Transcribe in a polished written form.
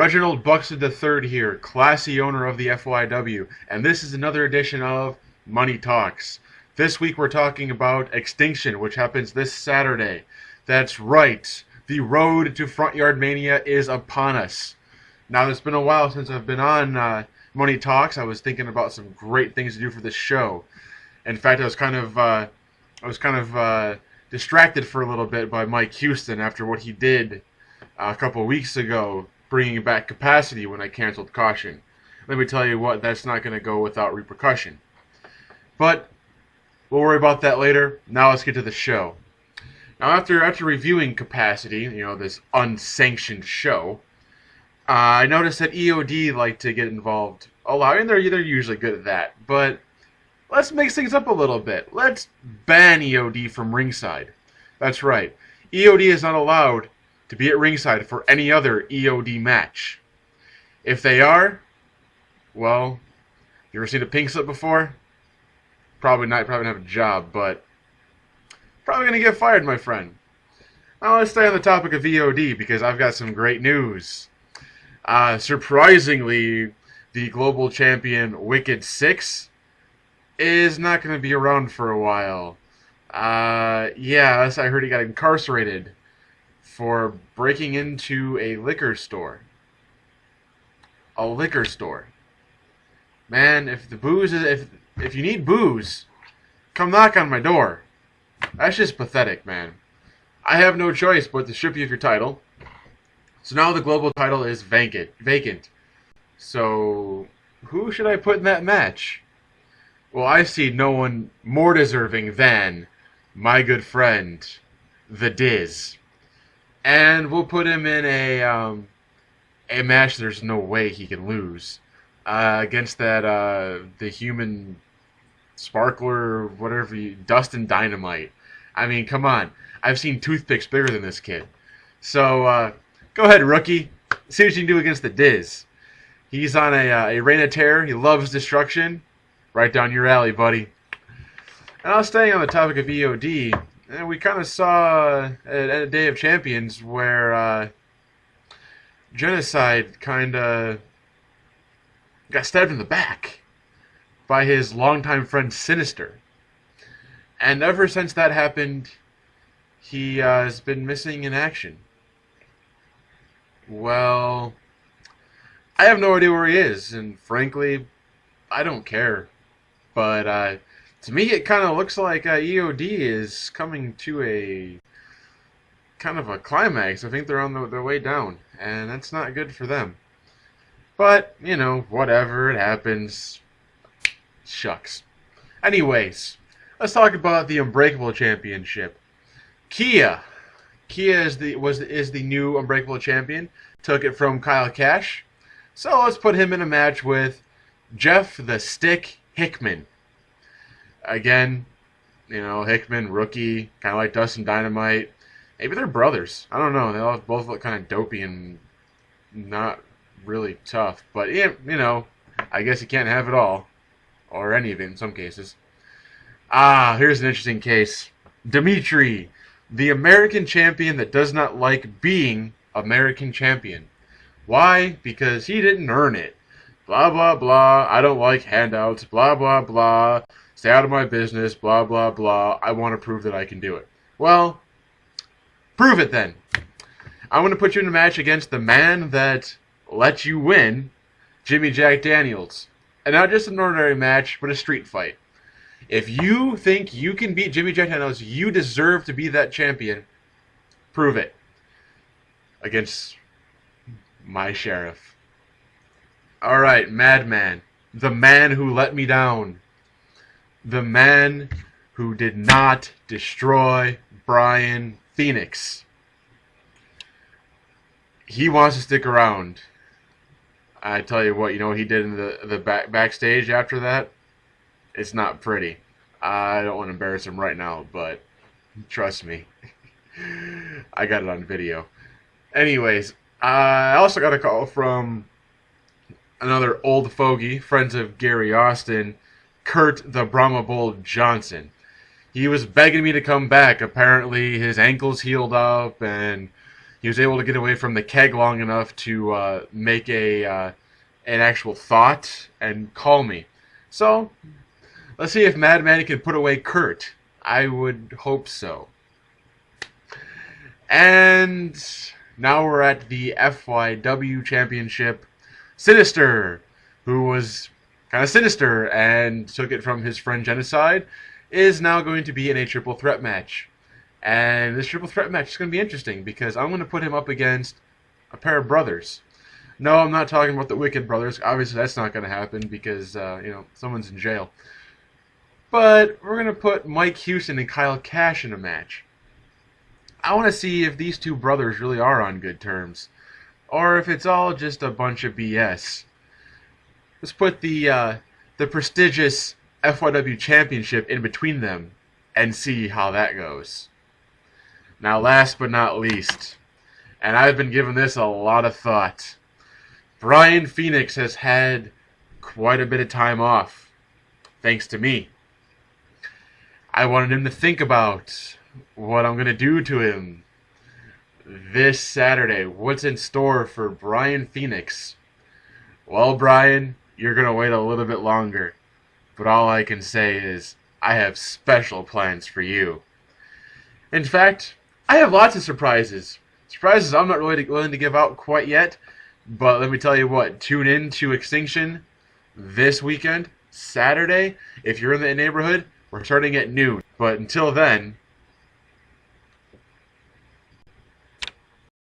Reginald Buxely III here, classy owner of the FYW, and this is another edition of Money Talks. This week we're talking about Extinction, which happens this Saturday. That's right, the road to Front Yard Mania is upon us. Now, it's been a while since I've been on Money Talks. I was thinking about some great things to do for this show. In fact, I was kind of distracted for a little bit by Mike Houston after what he did a couple weeks ago, bringing back Capacity when I canceled Caution. Let me tell you what, that's not going to go without repercussion. But we'll worry about that later. Now let's get to the show. Now, after reviewing Capacity, this unsanctioned show, I noticed that EOD like to get involved a lot. I mean, they're usually good at that, but let's mix things up a little bit. Let's ban EOD from ringside. That's right. EOD is not allowed to be at ringside for any other EOD match. If they are, well, you ever seen a pink slip before? Probably not. Probably don't have a job, but probably going to get fired, my friend. Now let's stay on the topic of EOD because I've got some great news. Surprisingly, the global champion Wicked 6 is not going to be around for a while. I heard he got incarcerated for breaking into a liquor store. A liquor store. Man, if you need booze, come knock on my door. That's just pathetic, man. I have no choice but to strip you of your title. So now the global title is vacant. So who should I put in that match? Well, I see no one more deserving than my good friend, the Diz. And we'll put him in a match there's no way he can lose. Against that, the human sparkler, whatever, Dustin Dynamite. I mean, come on. I've seen toothpicks bigger than this kid. So, go ahead, rookie. See what you can do against the Diz. He's on a reign of terror. He loves destruction. Right down your alley, buddy. And I was staying on the topic of EOD, and we kind of saw at a Day of Champions where Genocide kind of got stabbed in the back by his longtime friend Sinister. And ever since that happened, he has been missing in action. Well, I have no idea where he is, and frankly, I don't care. But to me, it kind of looks like EOD is coming to a kind of a climax. I think they're on their way down, and that's not good for them. But, whatever, it happens. Shucks. Anyways, let's talk about the Unbreakable Championship. Kia is the new Unbreakable Champion. Took it from Kyle Cash. So let's put him in a match with Jeff the Stick Hickman. Again, Hickman, rookie, kind of like Dustin Dynamite. Maybe they're brothers. I don't know. They all both look kind of dopey and not really tough. But, I guess you can't have it all. Or any of it in some cases. Here's an interesting case. Dimitri, the American champion that does not like being American champion. Why? Because he didn't earn it. Blah, blah, blah. I don't like handouts. Blah, blah, blah. Stay out of my business. Blah, blah, blah. I want to prove that I can do it. Well, prove it then. I'm going to put you in a match against the man that let you win, Jimmy Jack Daniels. And not just an ordinary match, but a street fight. If you think you can beat Jimmy Jack Daniels, you deserve to be that champion. Prove it. Against my sheriff. Alright, Madman. The man who let me down. The man who did not destroy Brian Phoenix. He wants to stick around. I tell you what, what he did in the backstage after that? It's not pretty. I don't want to embarrass him right now, but trust me. I got it on video. Anyways, I also got a call from another old fogey, friends of Gary Austin, Kurt the Brahma Bull Johnson. He was begging me to come back. Apparently his ankle's healed up and He was able to get away from the keg long enough to make an actual thought and call me. So, let's see if Mad Manny can put away Kurt. I would hope so. And now we're at the FYW Championship. Sinister, who was kind of sinister and took it from his friend Genocide, is now going to be in a triple threat match. And this triple threat match is going to be interesting because I'm going to put him up against a pair of brothers. No, I'm not talking about the Wicked Brothers. Obviously, that's not going to happen because, someone's in jail. But we're going to put Mike Houston and Kyle Cash in a match. I want to see if these two brothers really are on good terms, or if it's all just a bunch of BS. Let's put the prestigious FYW Championship in between them and see how that goes. Now, last but not least, and I've been giving this a lot of thought, Brian Phoenix has had quite a bit of time off, thanks to me. I wanted him to think about what I'm going to do to him this Saturday. What's in store for Brian Phoenix? Well, Brian, you're going to wait a little bit longer. But all I can say is, I have special plans for you. In fact, I have lots of surprises. Surprises I'm not really willing to give out quite yet. But let me tell you what, tune in to Extinction this weekend, Saturday. If you're in the neighborhood, we're starting at noon. But until then,